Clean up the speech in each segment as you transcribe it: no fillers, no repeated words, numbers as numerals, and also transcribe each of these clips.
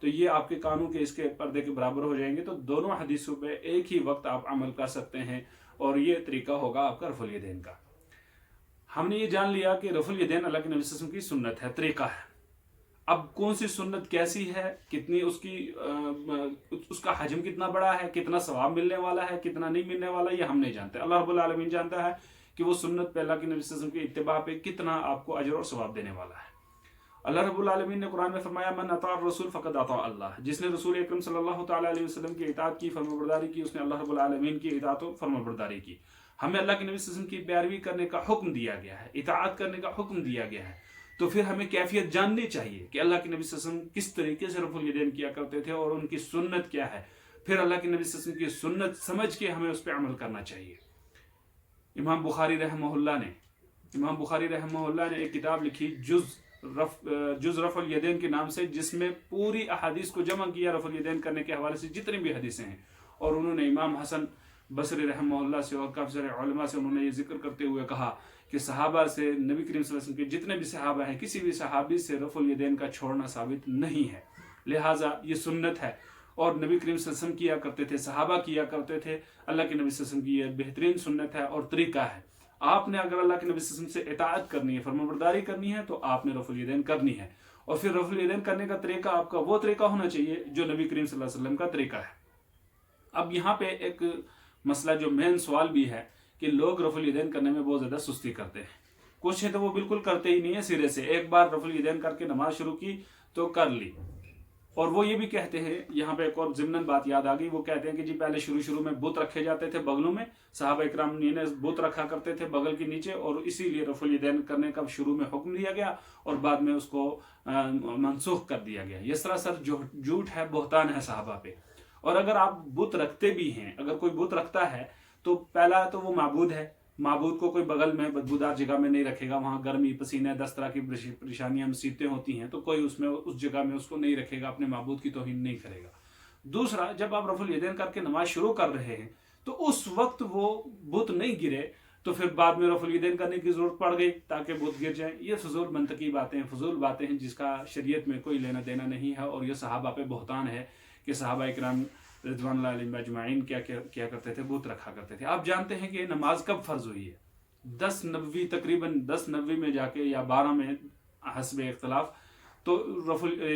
تو یہ آپ کے کانوں کے اس کے پردے کے برابر ہو جائیں گے، تو دونوں حدیثوں پہ ایک ہی وقت آپ عمل کر سکتے ہیں، اور یہ طریقہ ہوگا آپ کا رفع الیدین کا۔ ہم نے یہ جان لیا کہ رفع الیدین اللہ کے نبی صلی اللہ علیہ وسلم کی سنت ہے، طریقہ ہے۔ اب کون سی سنت کیسی ہے، کتنی اس کا حجم کتنا بڑا ہے، کتنا ثواب ملنے والا ہے، کتنا نہیں ملنے والا، یہ ہم نہیں جانتے، اللہ رب العالمین جانتا ہے کہ وہ سنت پہ، اللہ کے نبی صلی اللہ علیہ وسلم کی اتباع پہ کتنا آپ کو اجر اور ثواب دینے والا ہے۔ اللہ رب العالمین نے قرآن میں فرمایا من اطاع الرسول فقد اطاع اللہ، جس نے رسول اکرم صلی اللہ تعالیٰ علیہ وسلم کی اطاعت کی، فرمانبرداری کی، اس نے اللہ رب العالمین کی اطاعت و فرمانبرداری کی۔ ہمیں اللہ کے نبی صلی اللہ علیہ وسلم کی پیروی کرنے کا حکم دیا گیا ہے، اطاعت کرنے کا حکم دیا گیا ہے، تو پھر ہمیں کیفیت جاننی چاہیے کہ اللہ کے نبی صلی اللہ علیہ وسلم کس طریقے سے رفع الیدین کیا کرتے تھے اور ان کی سنت کیا ہے، پھر اللہ کے نبی صلی اللہ علیہ وسلم کی سنت سمجھ کے ہمیں اس پہ عمل کرنا چاہیے۔ امام بخاری رحمہ اللہ نے ایک کتاب لکھی جز رفع الیدین کے نام سے، جس میں پوری احادیث کو جمع کیا رفع الیدین کرنے کے حوالے سے جتنی بھی حدیثیں ہیں، اور انہوں نے امام حسن بصری رحمہ اللہ سے اور کافی سارے علماء سے انہوں نے یہ ذکر کرتے ہوئے کہا کہ صحابہ سے، نبی کریم صلی اللہ علیہ وسلم کے جتنے بھی صحابہ ہیں، کسی بھی صحابی سے رفع الیدین کا چھوڑنا ثابت نہیں ہے، لہٰذا یہ سنت ہے، اور نبی کریم صلی اللہ علیہ وسلم کیا کرتے تھے، صحابہ کیا کرتے تھے، اللہ کے نبی صلی اللہ علیہ وسلم کی یہ بہترین سنت ہے اور طریقہ ہے۔ آپ نے اگر اللہ کے نبی صلی اللہ علیہ وسلم سے اطاعت کرنی ہے، فرمانبرداری کرنی ہے، تو آپ نے رفع الیدین کرنی ہے، اور پھر رفع الیدین کرنے کا طریقہ آپ کا وہ طریقہ ہونا چاہیے جو نبی کریم صلی اللہ علیہ وسلم کا طریقہ ہے۔ اب یہاں پہ ایک مسئلہ جو مین سوال بھی ہے کہ لوگ رفع الیدین کرنے میں بہت زیادہ سستی کرتے ہیں، کچھ ہے تو وہ بالکل کرتے ہی نہیں ہے سرے سے، ایک بار رفع الیدین کر کے نماز شروع کی تو کر لی، اور وہ یہ بھی کہتے ہیں، یہاں پہ ایک اور ضمناً بات یاد آ گئی، وہ کہتے ہیں کہ جی پہلے شروع میں بت رکھے جاتے تھے بغلوں میں، صحابہ اکرام نے بت رکھا کرتے تھے بغل کے نیچے، اور اسی لیے رفع الیدین کرنے کا شروع میں حکم دیا گیا اور بعد میں اس کو منسوخ کر دیا گیا۔ یہ سراسر جھوٹ ہے، بہتان ہے صحابہ پہ۔ اور اگر آپ بت رکھتے بھی ہیں، اگر کوئی بت رکھتا ہے تو پہلا تو وہ معبود ہے، معبود کو کوئی بغل میں بدبودار جگہ میں نہیں رکھے گا، وہاں گرمی، پسینے، 10 طرح کی پریشانیاں، مصیبتیں ہوتی ہیں، تو کوئی اس جگہ میں اس کو نہیں رکھے گا، اپنے معبود کی توہین نہیں کرے گا۔ دوسرا، جب آپ رفع الیدین کر کے نماز شروع کر رہے ہیں تو اس وقت وہ بت نہیں گرے تو پھر بعد میں رفع الیدین کرنے کی ضرورت پڑ گئی تاکہ بت گر جائیں۔ یہ فضول منطقی باتیں، فضول باتیں ہیں جس کا شریعت میں کوئی لینا دینا نہیں ہے، اور یہ صحابہ پہ بہتان ہے کہ صحابہ اکرام رضوان اللہ علیہم اجمعین کیا کرتے تھے، بت رکھا کرتے تھے۔ آپ جانتے ہیں کہ نماز کب فرض ہوئی ہے؟ 10 نبوی، تقریباً 10 نبوی میں جا کے، یا 12 میں حسب اختلاف، تو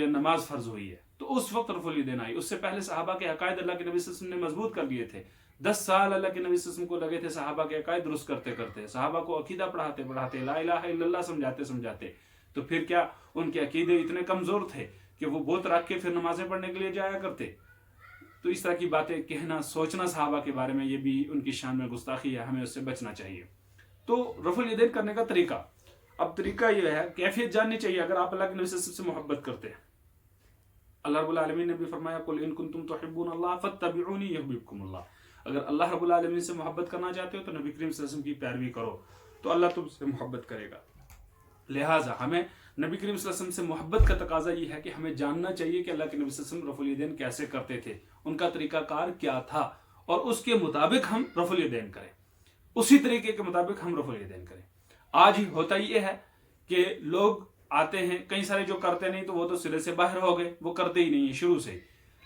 نماز فرض ہوئی ہے، تو اس وقت رفع الیدین آئی۔ اس سے پہلے صحابہ کے عقائد اللہ کے نبی صلی اللہ علیہ وسلم نے مضبوط کر لیے تھے، 10 سال اللہ کے نبی صلی اللہ علیہ وسلم کو لگے تھے صحابہ کے عقائد درست کرتے کرتے، صحابہ کو عقیدہ پڑھاتے لا الہ الا اللہ سمجھاتے، تو پھر کیا ان کے عقیدے اتنے کمزور تھے کہ وہ بت رکھ کے پھر نمازیں پڑھنے کے لیے جایا کرتے؟ تو اس طرح کی باتیں کہنا، سوچنا صحابہ کے بارے میں، یہ بھی ان کی شان میں گستاخی ہے، ہمیں اس سے بچنا چاہیے۔ تو رفع الیدین کرنے کا طریقہ، اب طریقہ یہ ہے، کیفیت جاننی چاہیے۔ اگر آپ اللہ کے نبی صلی اللہ علیہ وسلم سے محبت کرتے ہیں، اللہ رب العالمین نے بھی فرمایا قل ان کنتم تحبون اللہ فاتبعونی یحببکم اللہ، اگر اللہ رب العالمین سے محبت کرنا چاہتے ہو تو نبی کریم صلی اللہ علیہ وسلم کی پیروی کرو، تو اللہ تم سے محبت کرے گا۔ لہٰذا ہمیں نبی کریم صلی اللہ علیہ وسلم سے محبت کا تقاضا یہ ہے کہ ہمیں جاننا چاہیے کہ اللہ کے نبی صلی اللہ علیہ وسلم رفع الیدین کیسے کرتے تھے، ان کا طریقہ کار کیا تھا، اور اس کے مطابق ہم رفع الیدین کریں، اسی طریقے کے مطابق ہم رفع الیدین کریں۔ آج ہی ہوتا یہ ہے کہ لوگ آتے ہیں، کئی سارے جو کرتے نہیں تو وہ تو سرے سے باہر ہو گئے، وہ کرتے ہی نہیں ہیں شروع سے،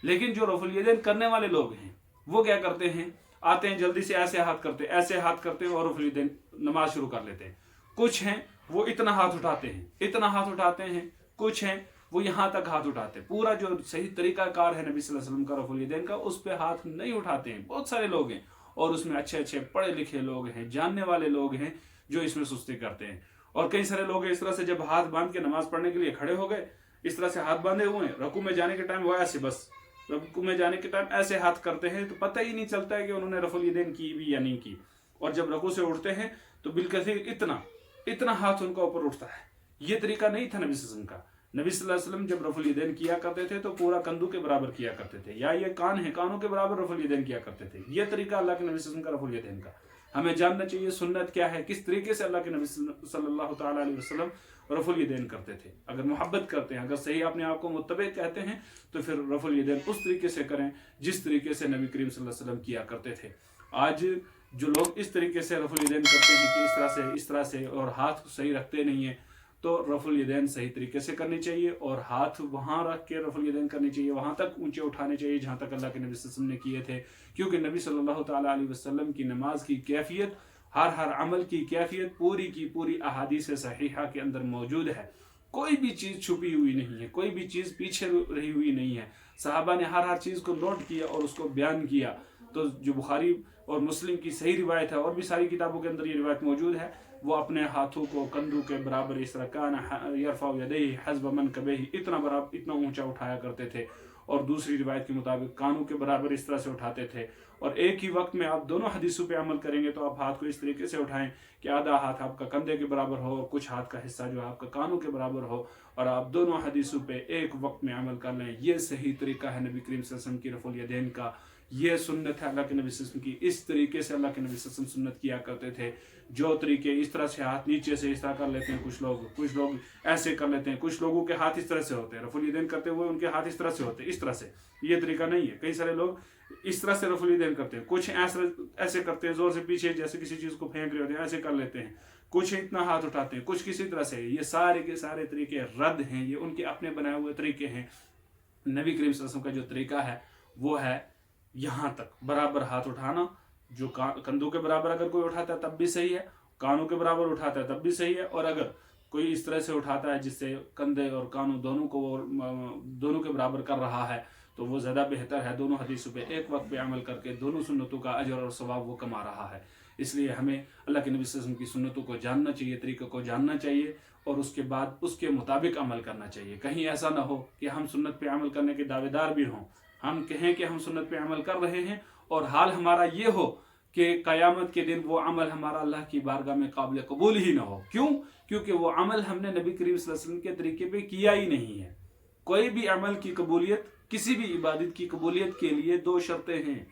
لیکن جو رفع الیدین کرنے والے لوگ ہیں وہ کیا کرتے ہیں، آتے ہیں جلدی سے ایسے ہاتھ کرتے اور رفع الیدین نماز شروع کر لیتے ہیں۔ کچھ ہیں وہ اتنا ہاتھ اٹھاتے ہیں، کچھ ہیں وہ یہاں تک ہاتھ اٹھاتے ہیں، پورا جو صحیح طریقہ کار ہے نبی صلی اللہ علیہ وسلم کا رفع الیدین کا، اس پہ ہاتھ نہیں اٹھاتے ہیں۔ بہت سارے لوگ ہیں، اور اس میں اچھے پڑھے لکھے لوگ ہیں، جاننے والے لوگ ہیں جو اس میں سستی کرتے ہیں، اور کئی سارے لوگ اس طرح سے جب ہاتھ باندھ کے نماز پڑھنے کے لیے کھڑے ہو گئے، اس طرح سے ہاتھ باندھے ہوئے ہیں، رکوع میں جانے کے ٹائم وہ ایسے، بس رکوع میں جانے کے ٹائم ایسے ہاتھ کرتے ہیں، تو پتہ ہی نہیں چلتا ہے کہ انہوں نے رفع الیدین کی بھی یا نہیں کی، اور جب رکوع سے اٹھتے ہیں تو بالکثیر اتنا ہاتھ ان کا اوپر اٹھتا ہے۔ یہ طریقہ نہیں تھا نبی صلی اللہ علیہ وسلم کا۔ نبی صلی اللہ علیہ وسلم جب رفع الیدین کیا کرتے تھے تو پورا کندھوں کے برابر کیا کرتے تھے، یا یہ کان ہیں، کانوں کے برابر رفع الیدین کیا کرتے تھے۔ یہ طریقہ اللہ کے نبی صلی اللہ علیہ وسلم کا رفع الیدین کا۔ ہمیں جاننا چاہیے سنت کیا ہے، کس طریقے سے اللہ کے نبی صلی اللہ تعالیٰ علیہ وسلم رفع الیدین کرتے تھے۔ اگر محبت کرتے ہیں، اگر صحیح اپنے آپ کو متبع کہتے ہیں، تو پھر رفع الیدین اس طریقے سے کریں جس طریقے سے نبی کریم صلی اللہ علیہ وسلم کیا کرتے تھے۔ آج جو لوگ اس طریقے سے رفع الیدین کرتے ہیں کہ اس طرح سے اور ہاتھ صحیح رکھتے نہیں ہیں، تو رفع الیدین صحیح طریقے سے کرنی چاہیے، اور ہاتھ وہاں رکھ کے رفع الیدین کرنی چاہیے، وہاں تک اونچے اٹھانے چاہیے جہاں تک اللہ کے نبی صلی اللہ علیہ وسلم نے کیے تھے، کیونکہ نبی صلی اللہ تعالیٰ علیہ وسلم کی نماز کی کیفیت، ہر عمل کی کیفیت پوری کی پوری احادیث صحیحہ کے اندر موجود ہے، کوئی بھی چیز چھپی ہوئی نہیں ہے، کوئی بھی چیز پیچھے رہی ہوئی نہیں ہے، صحابہ نے ہر چیز کو نوٹ کیا اور اس کو بیان کیا۔ تو جو بخاری اور مسلم کی صحیح روایت ہے، اور بھی ساری کتابوں کے اندر یہ روایت موجود ہے، وہ اپنے ہاتھوں کو کندھوں کے برابر اس طرح کان یرفع یدیہ حسب منکبیہ اتنا اونچا اٹھایا کرتے تھے، اور دوسری روایت کے مطابق کانوں کے برابر اس طرح سے اٹھاتے تھے۔ اور ایک ہی وقت میں آپ دونوں حدیثوں پہ عمل کریں گے تو آپ ہاتھ کو اس طریقے سے اٹھائیں کہ آدھا ہاتھ آپ کا کندھے کے برابر ہو اور کچھ ہاتھ کا حصہ جو آپ کا کانوں کے برابر ہو، اور آپ دونوں حدیثوں پہ ایک وقت میں عمل کر لیں۔ یہ صحیح طریقہ ہے نبی کریم صلی اللہ علیہ وسلم کی رفع الیدین کا، یہ سنت ہے اللہ کے نبی صلی اللہ علیہ وسلم کی، اس طریقے سے اللہ کے نبی صلی اللہ علیہ وسلم سنت کیا کرتے تھے۔ جو طریقے اس طرح سے ہاتھ نیچے سے اس طرح کر لیتے ہیں کچھ لوگ ایسے کر لیتے ہیں، کچھ لوگوں کے ہاتھ اس طرح سے ہوتے ہیں، رفع الیدین کرتے ہوئے ان کے ہاتھ اس طرح سے ہوتے ہیں، اس طرح سے، یہ طریقہ نہیں ہے۔ کئی سارے لوگ اس طرح سے رفع الیدین کرتے ہیں، کچھ ایسے کرتے ہیں زور سے پیچھے جیسے کسی چیز کو پھینک رہے ہوتے ہیں، ایسے کر لیتے ہیں، کچھ اتنا ہاتھ اٹھاتے ہیں، کچھ کسی طرح سے۔ یہ سارے کے سارے طریقے رد ہیں، یہ ان کے اپنے بنائے ہوئے طریقے ہیں۔ نبی کریم صلی اللہ علیہ وسلم کا جو طریقہ ہے وہ ہے یہاں تک برابر ہاتھ اٹھانا، جو کندھوں کے برابر اگر کوئی اٹھاتا ہے تب بھی صحیح ہے، کانوں کے برابر اٹھاتا ہے تب بھی صحیح ہے، اور اگر کوئی اس طرح سے اٹھاتا ہے جس سے کندھے اور کانوں دونوں کے برابر کر رہا ہے تو وہ زیادہ بہتر ہے۔ دونوں حدیثوں پہ ایک وقت پہ عمل کر کے دونوں سنتوں کا اجر اور ثواب وہ کما رہا ہے۔ اس لیے ہمیں اللہ کے نبی صلی اللہ علیہ وسلم کی سنتوں کو جاننا چاہیے، طریقوں کو جاننا چاہیے، اور اس کے بعد اس کے مطابق عمل کرنا چاہیے۔ کہیں ایسا نہ ہو کہ ہم سنت پہ عمل کرنے کے دعوے دار بھی ہوں، ہم کہیں کہ ہم سنت پہ عمل کر رہے ہیں اور حال ہمارا یہ ہو کہ قیامت کے دن وہ عمل ہمارا اللہ کی بارگاہ میں قابل قبول ہی نہ ہو۔ کیوں؟ کیونکہ وہ عمل ہم نے نبی کریم صلی اللہ علیہ وسلم کے طریقے پہ کیا ہی نہیں ہے۔ کوئی بھی عمل کی قبولیت، کسی بھی عبادت کی قبولیت کے لیے دو شرطیں ہیں۔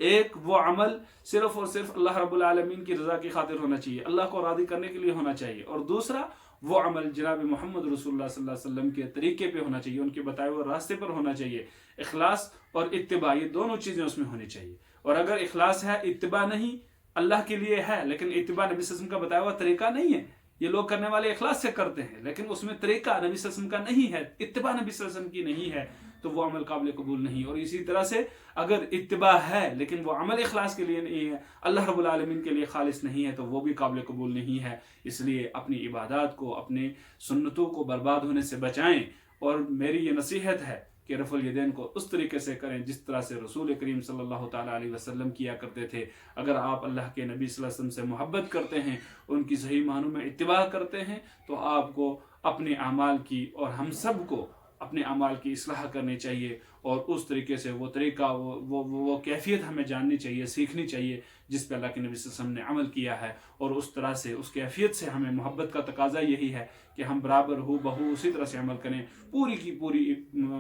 ایک، وہ عمل صرف اور صرف اللہ رب العالمین کی رضا کی خاطر ہونا چاہیے، اللہ کو راضی کرنے کے لیے ہونا چاہیے، اور دوسرا وہ عمل جناب محمد رسول اللہ صلی اللہ علیہ وسلم کے طریقے پہ ہونا چاہیے، ان کے بتائے ہوئے راستے پر ہونا چاہیے۔ اخلاص اور اتباع، یہ دونوں چیزیں اس میں ہونی چاہیے۔ اور اگر اخلاص ہے، اتباع نہیں، اللہ کے لیے ہے لیکن اتباع نبی صلی اللہ علیہ وسلم کا بتایا ہوا طریقہ نہیں ہے، یہ لوگ کرنے والے اخلاص سے کرتے ہیں لیکن اس میں طریقہ نبی صلی اللہ علیہ وسلم کا نہیں ہے، اتباع نبی صلی اللہ علیہ وسلم کی نہیں ہے، تو وہ عمل قابل قبول نہیں۔ اور اسی طرح سے اگر اتباع ہے لیکن وہ عمل اخلاص کے لیے نہیں ہے، اللہ رب العالمین کے لیے خالص نہیں ہے، تو وہ بھی قابل قبول نہیں ہے۔ اس لیے اپنی عبادات کو، اپنے سنتوں کو برباد ہونے سے بچائیں، اور میری یہ نصیحت ہے کہ رفع الیدین کو اس طریقے سے کریں جس طرح سے رسول کریم صلی اللہ تعالیٰ علیہ وسلم کیا کرتے تھے۔ اگر آپ اللہ کے نبی صلی اللہ علیہ وسلم سے محبت کرتے ہیں، ان کی صحیح معنوں میں اتباع کرتے ہیں، تو آپ کو اپنے اعمال کی اور ہم سب کو اپنے اعمال کی اصلاح کرنی چاہیے، اور اس طریقے سے وہ طریقہ وہ کیفیت ہمیں جاننی چاہیے، سیکھنی چاہیے جس پہ اللہ کے نبی صلی اللہ علیہ وسلم نے عمل کیا ہے، اور اس طرح سے اس کیفیت سے ہمیں محبت کا تقاضا یہی ہے کہ ہم برابر ہو بہو اسی طرح سے عمل کریں، پوری کی پوری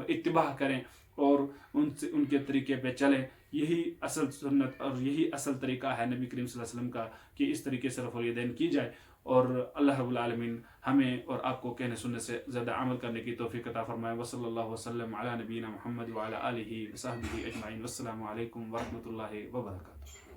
اتباع کریں اور ان کے طریقے پہ چلیں۔ یہی اصل سنت اور یہی اصل طریقہ ہے نبی کریم صلی اللہ علیہ وسلم کا کہ اس طریقے سے رفع الیدین کی جائے، اور اللہ رب العالمین ہمیں اور آپ کو کہنے سننے سے زیادہ عمل کرنے کی توفیق عطا فرمائے۔ وصلی اللہ وسلم علی نبینا محمد وعلی آلہ وصحبہ اجمعین۔ والسلام علیکم ورحمۃ اللہ وبرکاتہ۔